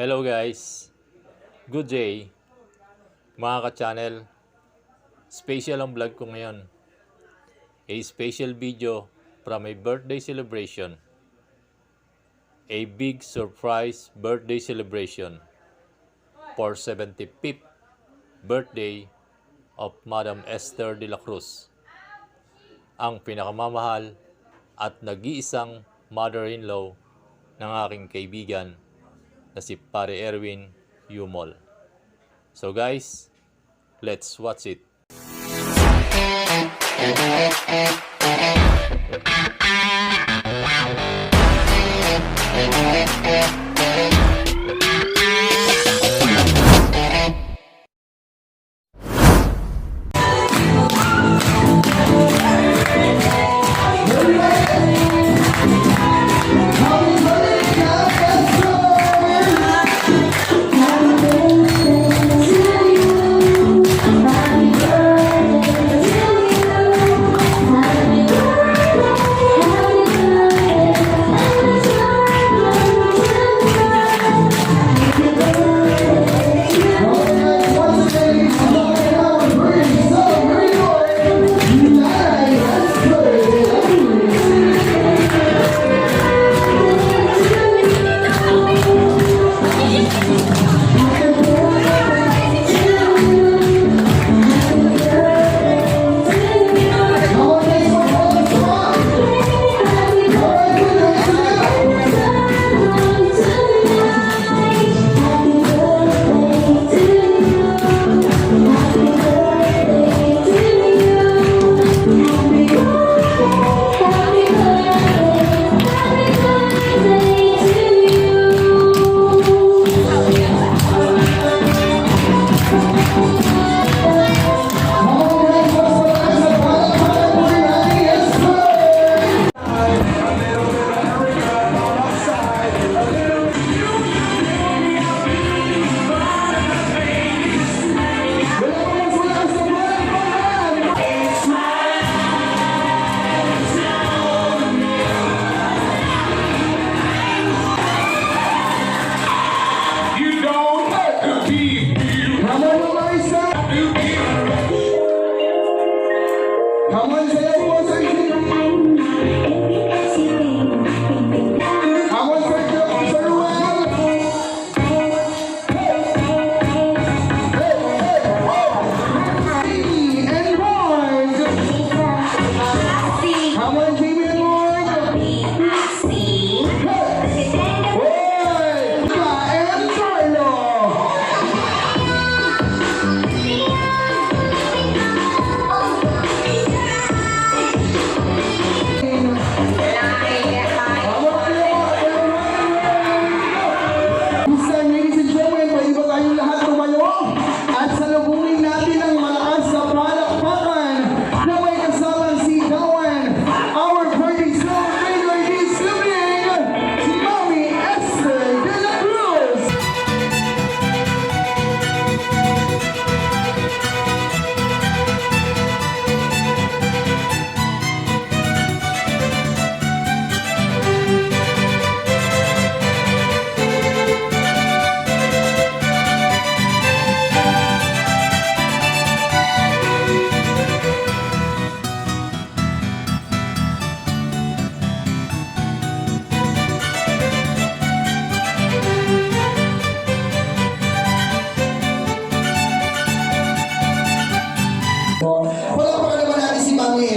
Hello guys, good day mga ka-channel. Special ang vlog ko ngayon. A special video from a birthday celebration. A big surprise birthday celebration for 75th birthday of Madam Esther de la Cruz, ang pinakamamahal at nag-iisang mother-in-law ng aking kaibigan na si Pare Erwin Yumol. So guys, let's watch it.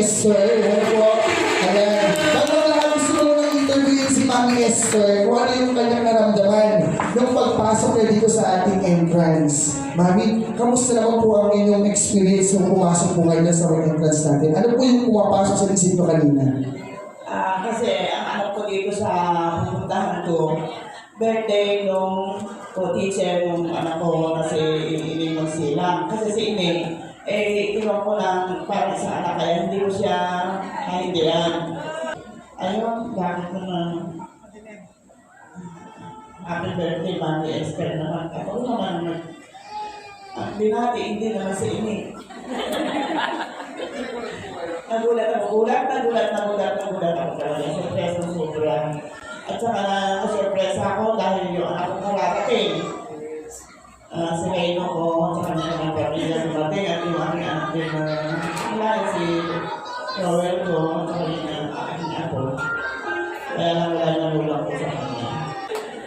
Esther. Bago lahat gusto ko nang interviewin si Mami Esther kung ano yung kanyang naramdaman nung pagpasok niya dito sa ating entrance. Mami, kamusta naman po ang inyong experience nung pumasok po kayo sa entrance natin? Ano po yung pumapasok sa isip ko kanina? Kasi ang anak ko dito sa pupuntahan ko, birthday nung teacher nung anak ko kasi ini magsilang. Kasi si Ine, iwan ko lang para sa anak kaya hindi ko siya nahindihan. Ayun, bakit naman happy birthday, Mami Esther naman. Ako naman, binati, hindi naman si Ine. Nagulat ako ako talaga. Surprise ng sobra. At saka na-surprise ako dahil yung anak ko kararating. din na wala si Joel ko, at saka yung aking apo. Kaya lang wala na ulang ko sa kanya.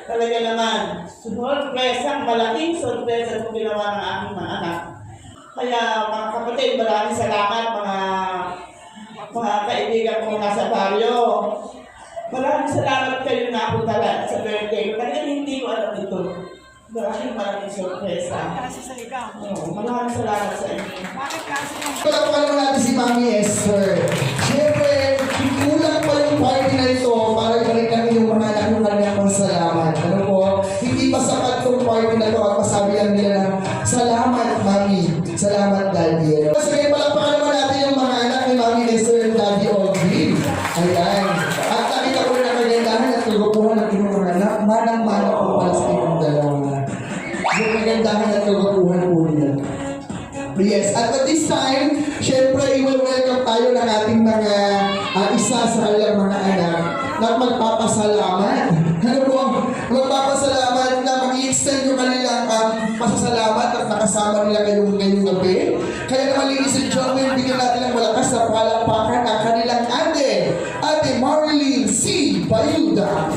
Talaga naman, sorpresa, malaking sorpresa kung ginawa ng aking mga anak. Kaya mga kapatid, maraming salamat mga kaibigan ko nasa baryo. Maraming salamat kayo na ako talaga sa birthday. Talagang hindi ko alam ito. Maraming sorpresa. Maraming salamat sa inyo. Palakpakan naman natin si Mami Esther. Siyempre, kulang pa yung party na ito para ibalikan yung mga anak ng kanyang pasalamat. Ano po? Hindi pa sapat yung party na ito at masabi lang nila na salamat, Mami. Salamat, Daddy. Sige, palakpakan naman natin yung mga anak ni Mami Esther and Daddy Audrey. Ayan. At nakita ko rin ang kagandahan at kagapuhan ng inyong mga anak. Manang-mana po pala sa inyong dalawa. Yung kagandahan at kagapuhan po nila. Yes, at this time, syempre, i-welcome tayo ng ating mga isa sa kanilang mga anak na magpapasalamat. Ano po? Magpapasalamat na mag-i-extend yung kanilang pasasalamat at nakasama nila ngayong gabi. Kaya naman, ladies and gentlemen, bigyan natin ng malakas na palakpakan ang kanilang Ate Marilyn C. Bayuda.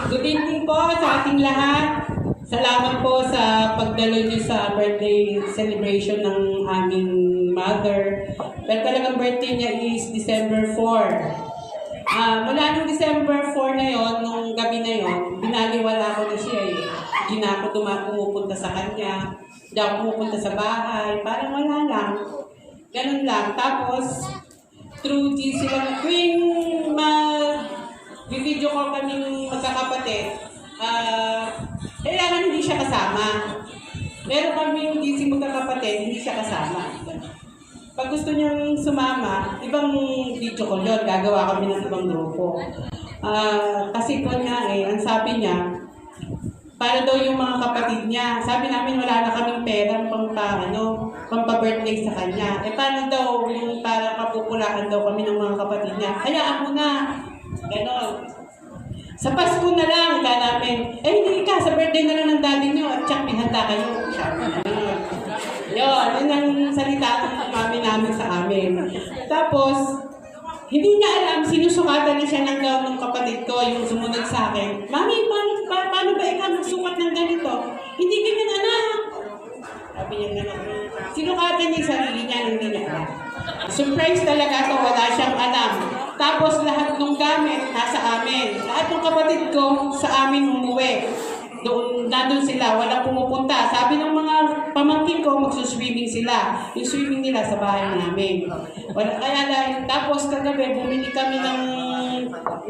Good evening po sa ating lahat. Salamat po sa pagdalo niyo sa birthday celebration ng aming mother. Pero talagang birthday niya is December 4. Mula nung December 4 na yon, nung gabi na yon, binaliwala ko na siya eh. Hindi na ako pumupunta sa kanya. Hindi ako pumupunta sa bahay. Parang wala lang. Ganun lang. Tapos, through GC lang, tuwing video call kaming magkakapatid, kailangan hindi siya kasama. Meron kaming GC magkakapatid, hindi siya kasama. Pag gusto niyang sumama, ibang video call yun, gagawa kami ng ibang grupo. Kasi po nga ang sabi niya, para daw yung mga kapatid niya. Sabi namin wala na kaming pera pampa-birthday sa kanya. Paano daw yung para mapupulaan daw kami ng mga kapatid niya? Hayaan mo na. Ganon. Sa Pasko na lang, ka namin, hindi ka, sa birthday na lang ng daddy niyo, at tsak, pinhanda kayo. Yun ang salita ng mami namin sa amin. Tapos, hindi niya alam, sinusukatan na siya ng gown ng kapatid ko, yung sumunod sa akin. Mami, paano ba ikaw magsukat ng ganito? Hindi ganyan, anak. Sabi niya gano'n. Sinukatan niya yung sarili niya, hindi niya alam. Surprise talaga to, wala siyang alam. Tapos lahat ng gamit nasa amin. Lahat ng kapatid ko sa amin umuwi. Nandun sila, wala pumupunta. Sabi ng mga pamangkin ko, magsuswimming sila. Yung swimming nila sa bahay namin. Kaya lang, tapos kagabi, bumili kami ng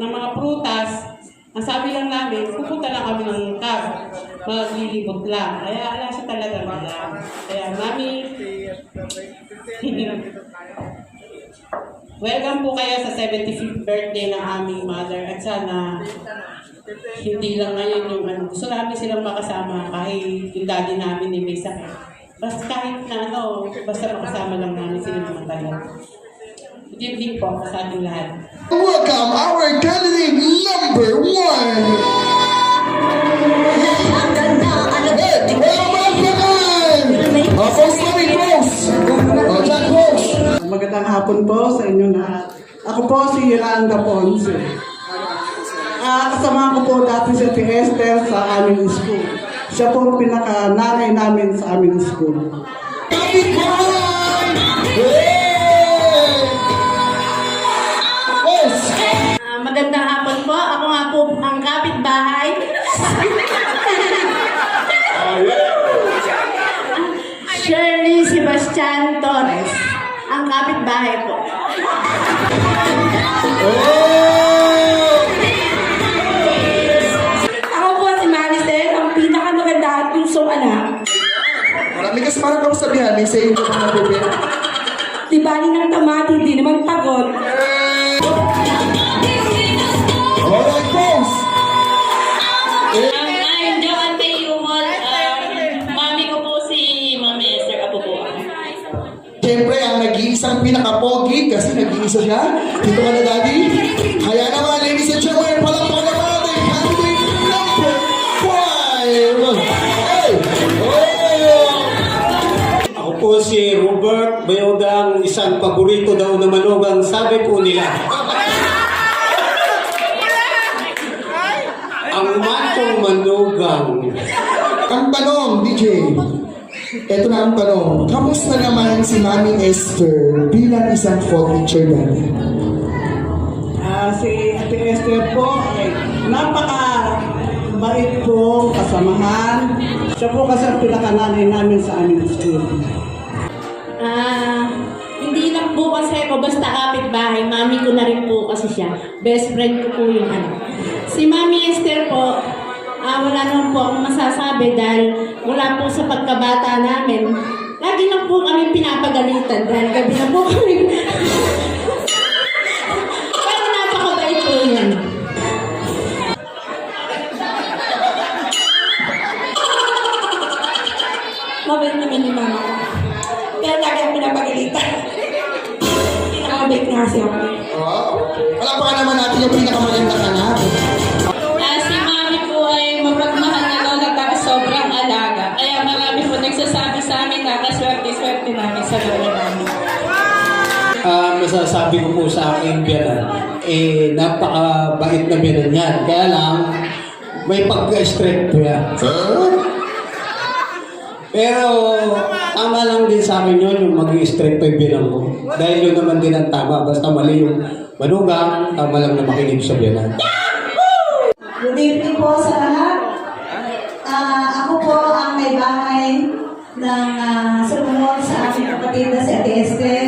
mga prutas. Ang sabi lang namin, pupunta lang kami ng cab. Maglilibot lang. Kaya ala siya talaga wala. Kaya mami, welcome po kayo sa 75th birthday ng aming mother. At sana, hindi lang ngayon yung gusto namin silang makasama kahit yung daddy namin ni may sakit. Basta kahit na basta makasama lang namin sila ng matagal. Good evening po sa ating lahat. Welcome our candidate number 1. Magandang hapon po sa inyo lahat. Ako po si Yolanda Ponce. Kasama ko po dati si Ate Esther sa aming school. Siya po ang pinaka-nanay namin sa aming school. Magandang hapon po. Ako nga po ang kapitbahay. Shirley Sebastian Torres. Ang kapitbahay po. Ako po si Maricel, ang pinakamaganda at pusong anak. Marami kasi parang kang sabihan, may sa inyo mga bebe. Di bali ng tamati, hindi naman pagod. Alright, boss! I'm Joanne Tayumol. Mami ko po si Mami Esther Apo po. Siyempre, ang nag-iisang pinaka-pogi kasi nag-iisa siya. Dito ka na, Daddy. Kaya naman, ladies and gentlemen, palakpakan naman natin candidate number 1. po si Robert Bayodang, isang paborito daw na manugang, sabi po nila. Ang matong manugang. Ang tanong, DJ. Ito na ang tanong. Kamusta naman si Mami Esther bilang isang folk teacher natin? Si Ate Esther po, napaka-bait po, kasamahan. Siya po kasi ang pinakananay namin sa aming school. Hindi lang po kasi ako basta kapitbahay. Mami ko na rin po kasi siya. Best friend ko po yung ano. Si Mami Esther po, wala naman po akong masasabi dahil wala po sa pagkabata namin. Lagi lang po kami pinapagalitan dahil gabi na po kami. Pero napakabait po yan. Mabait naman ni mama ko. Kaya lagi ang pinapagalitan. Pinakabait nga kasi ako. Wala pa naman natin yung pinakamagandang anak. Si mami po ay mapagmahal na lola tapos sobrang alaga. Kaya marami po nagsasabi sa amin na kaswerte-swerte namin sa lola namin. Masasabi ko po sa aking biyanan, napakabait na biyanan yan. Kaya lang, may pagka-strict po yan. Pero, tama lang din sa akin yun, yung mag-i-strict pa yung biyanan ko. Dahil yun naman din ang tama. Basta mali yung manugang, tama lang na makinig sa biyanan. Good evening po sa lahat. Ako po ang may bahay ng sumunod sa aking kapatid na si Ate Esther,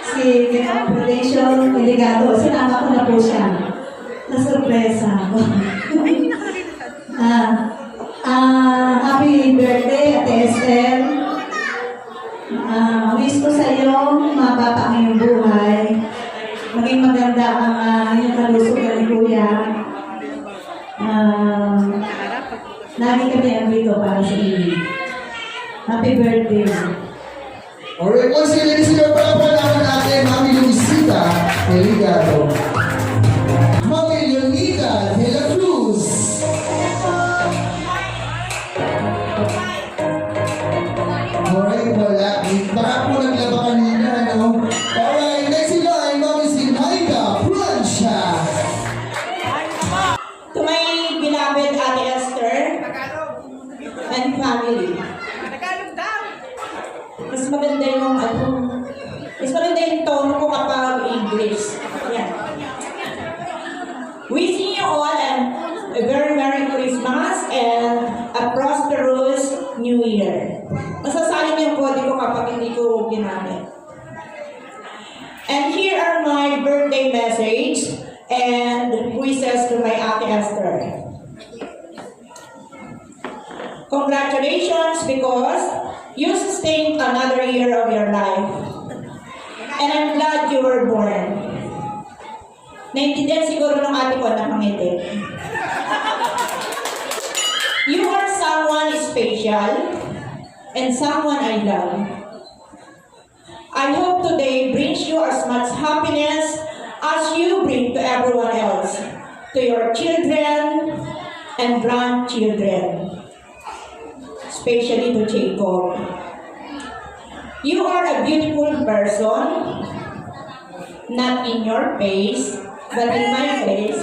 si Ginoong Prudential Iligado. Sinama ko na po siya. Na-surpresa ako. Happy birthday, Ate Esther. Wish ko sa iyo, mababa ang iyong buhay. Maging maganda ang iyong kalusugan ni Kuya. Lagi kami andito para sa inyo. Happy birthday. Alright, once again, ladies and gentlemen, palapalaman natin Mami Luisita Deligado. Mami Leonida de la Cruz. Alright, wala. Baka po naglaba kanina, no? Alright, next in line, Mami Zinaida Francia. To my beloved Ate Esther and family. Mas maganda yung tono ko kapag English. Yan. Wishing you all a very Merry Christmas and a prosperous New Year. Masasalim yung kode ko kapag hindi ko ginamit. And here are my birthday message and wishes to my Ate Esther. Congratulations because you sustained another year of your life. And I'm glad you were born. Naintindihan siguro ng ate ko na pangiti. You are someone special and someone I love. I hope today brings you as much happiness as you bring to everyone else, to your children and grandchildren, especially to Jacob. You are a beautiful person, not in your face, but in my face.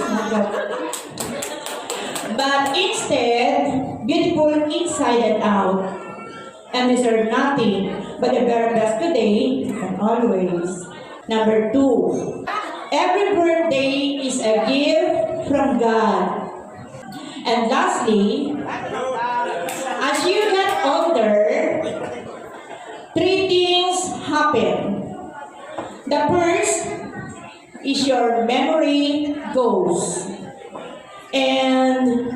But instead, beautiful inside and out, and deserve nothing but the very best today and always. Number 2, every birthday is a gift from God. And lastly, as you get older, 3 things happen. The first is your memory goes. And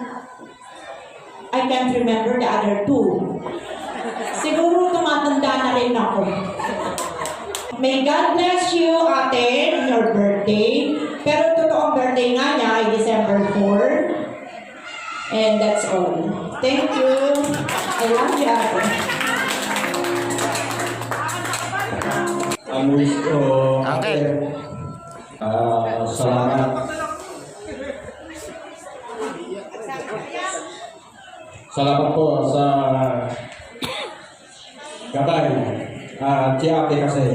I can't remember the other 2. Siguro tumatanda na rin ako. May God bless you, ate, on your birthday. Pero totoong birthday nga niya ay December 4. And that's all. Thank you. I love you, ate. Ang wish ko, salamat. Salamat po sa gabay Si ate kasi,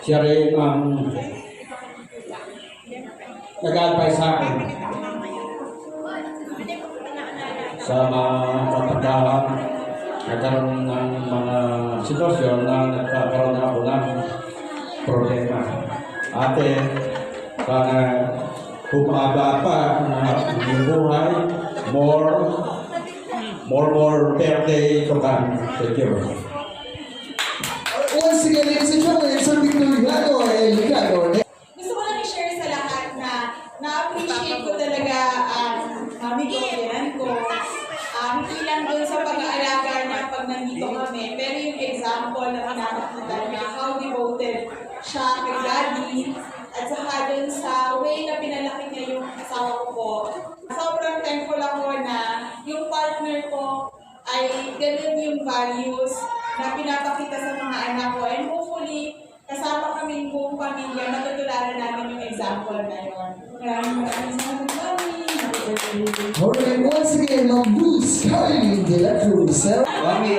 siya rin ang nag-advise sa akin sa mga kapagdahan, nagkaroon ng mga sitwasyon na nagkakaroon na ako ng problema. Ate, sana humaba pa na yung buhay, more birthday to come. Thank you. Once again, ladies and gentlemen, Sir Victor Ligado and Ligado. Gusto ko lang i-share sa lahat na na-appreciate ko talaga ang mami ko, yan ko. Hindi lang doon sa pag-aalaga niya pag nandito kami, pero yung example na pinapakita niya, how devoted siya kay Daddy, at saka doon sa way na pinalaki niya yung asawa ko po. Sobrang thankful ako na yung partner ko ay ganun yung values na pinapakita sa mga anak ko. And hopefully, kasama kaming buong pamilya, matutularan namin yung example na yun. Maraming salamat, Mami. Alright, once again, Ma'am Dulce Carly de la Cruz. Mami,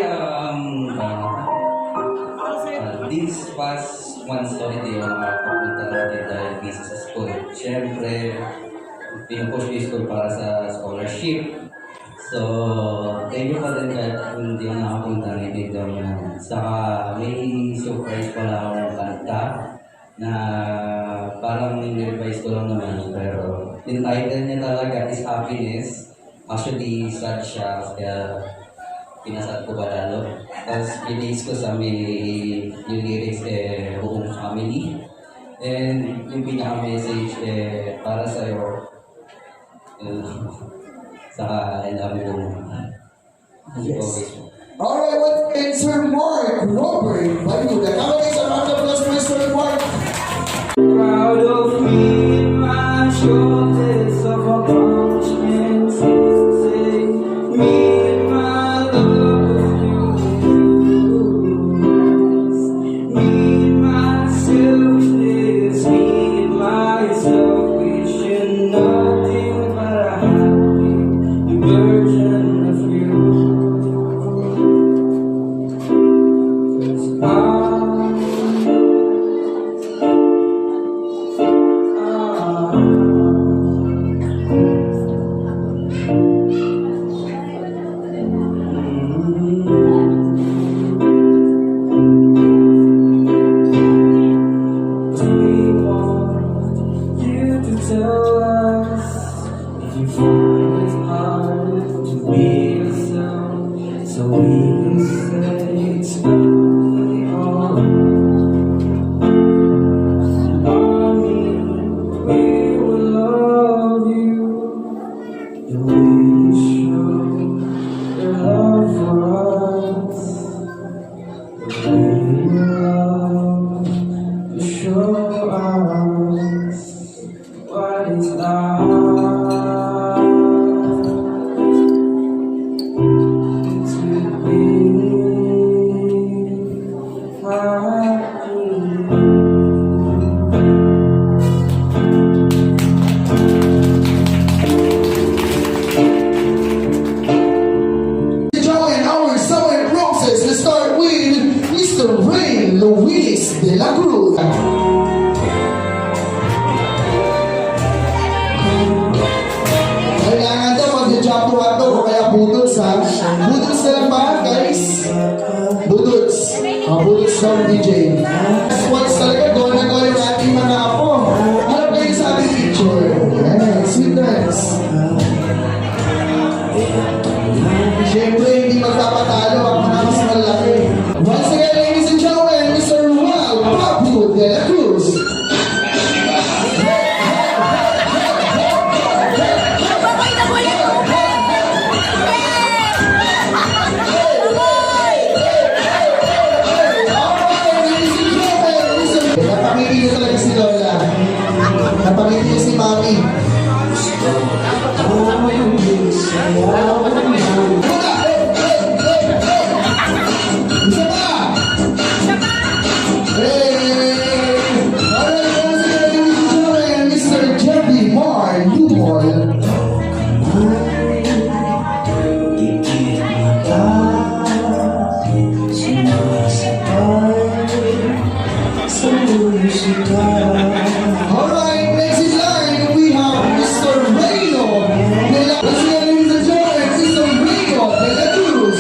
this past Wednesday, hindi ako makapunta natin dahil busy sa school. Siyempre, pinupush yung school para sa scholarship. So, thank you pa din kahit hindi ako nakapunta ng dito na. Saka, may surprise pala akong kanta na parang nirevise ko lang naman. Pero, yung title niya talaga is Happiness. Actually, sad siya kaya pinasad ko pa lalo. Tapos, release ko sa may yung lyrics buong family. And yung pinaka-message para sa'yo. Saka, I love you. Yes. Alright, once again, Sir Mark Robert Bayuga. Come on, a round of applause for Sir Mark. Proud of me, my shoulders of accomplishments. Say, me and my love, me and my selfishness, me and myself, wishing nothing but a happy version of you. 'Cause so we can say it's gonna be alright. Mommy, we will love you the way you show your love for us. The way you love to show us what is love. Join our summer roses. Let's start with Mr. Ray Luis de la Cruz. Kailangan daw mag-jump ato o kaya budots ha. Budots na lang ba guys? Budots. Budots ng DJ. Once talaga doon na doon yung ating mga apo. Harap kayo sa ating picture. Yes, sweet dance. Siyempre, hindi magpapatalo ang mga mas malaki. Once again, ladies and gentlemen, Mr. Juan Papu de la Cruz. Napakiti niyo talaga si Lola. Napakiti niyo si Mami. Mr. Jeffrey Marr Newborn. Sinasabay Alright, next in line, we have Mr. Reno. Let's see, ladies and gentlemen, Mr. Reno de la Cruz.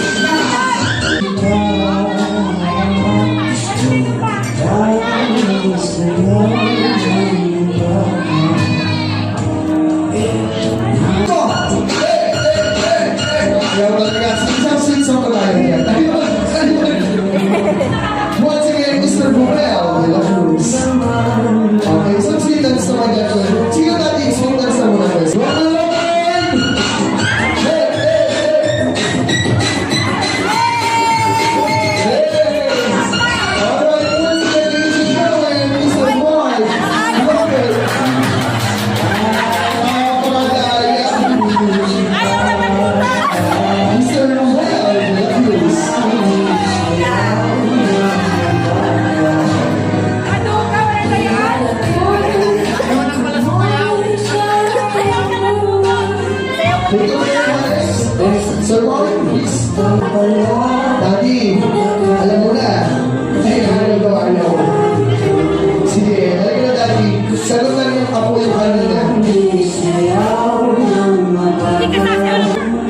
Once again, Mr. Burrell de la Cruz. Okay, so sweetens naman yan. Sige natin, sweetens na muna guys. One on one! Hey, hey, hey! Hey! Alright, once again, ladies and gentlemen, Mr. Boy, Lopez. Mr. Burrell de la Cruz. Sir Marvin, please. Daddy, alam mo na. Ay, ayaw. Sige, alam na, Daddy. Sagot na yung apo yung kanina.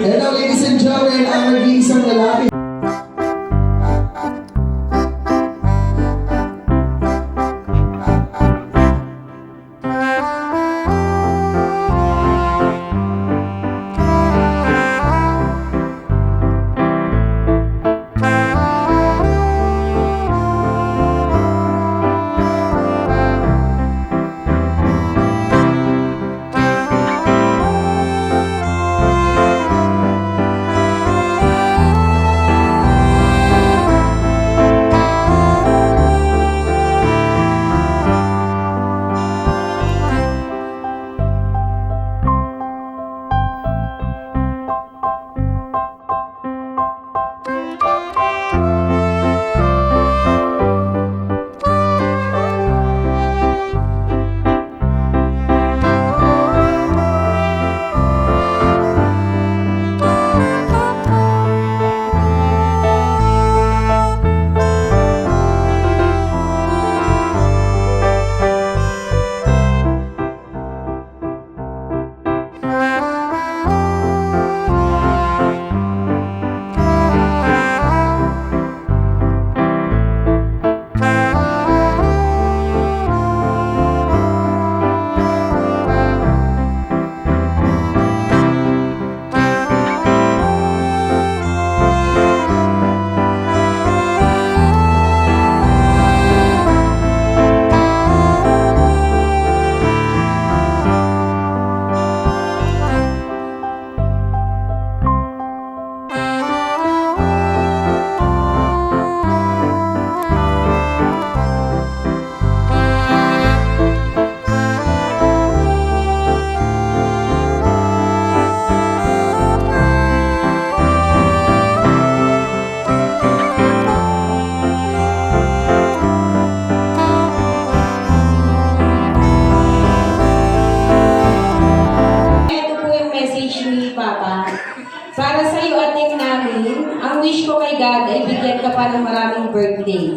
And now, ladies and gentlemen, ang nag-iisang lalaki. Para sa iyo, ating namin, ang wish ko kay God ay bigyan ka pa ng maraming birthday.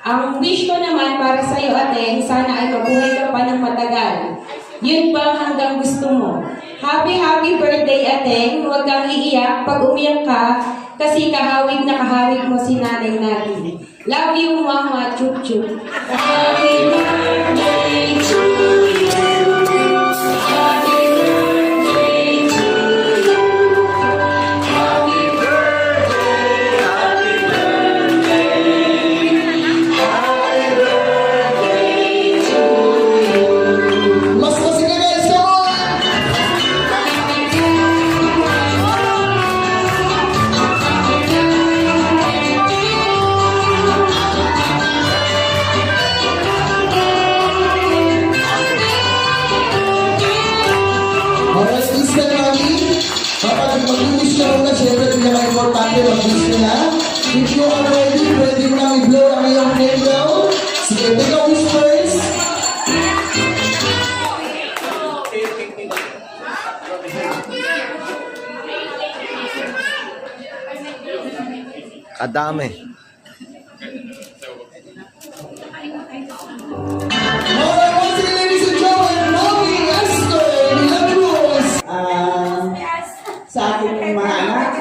Ang wish ko naman para sa iyo, ating, sana ay mabuhay ka pa ng matagal. Yun ba hanggang gusto mo? Happy, happy birthday, ating. Huwag kang iiyak pag umiyak ka kasi kahawig na kahawig mo si nanay natin. Love you, Mama. Chup, chup. Happy birthday to you. Happy birthday to you. Happy birthday, happy birthday. Happy birthday to you. Mas sige guys, come on! Alright, Mr. Rami, kapag mag-wish ka muna, syempre pinaka-importante, mag-wish ka na. If you are ready, pwede mo nang i-blow ang iyong candle. Sige, take a wish first. Kadami. Alright, once again, ladies and gentlemen, Mami Esther Milagros. Sa aking mga anak,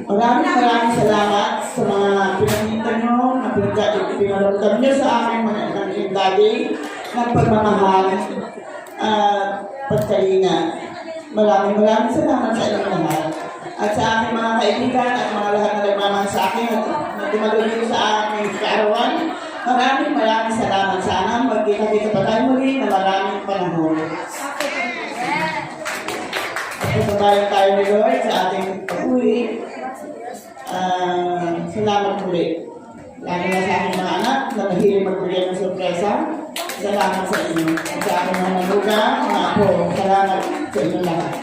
maraming salamat sa mga pinakita nyo, na pinaramdam nyo sa aking mga daddy, ng pagmamahal at pagkalinga. Maraming salamat sa inyong lahat. At sa aking mga kaibigan at mga lahat na nagmamahal sa akin at na dumalunin sa aking kaarawan, maraming salamat. Sana magkita-kita pa tayo muli na maraming panahon. Pagbabayan tayo ni Lord sa ating pag-uwi. Salamat muli. Lalo na sa aking mga anak na mahilig magbigay ng sorpresa. Salamat sa inyo. At sa aking mga manugang, mga apo, salamat sa inyo lahat.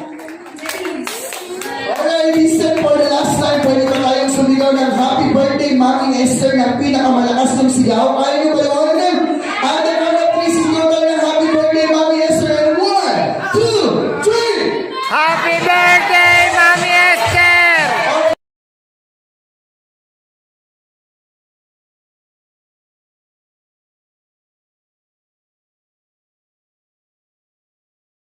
Alright, listen, for the last time, pwede ba tayong sumigaw ng happy birthday, Mami Esther, ng pinakamalakas ng sigaw? Kaya nyo ba yun? At the count of three, sigaw tayo ng happy birthday, Mami Esther, and 1, 2, 3! Happy birthday!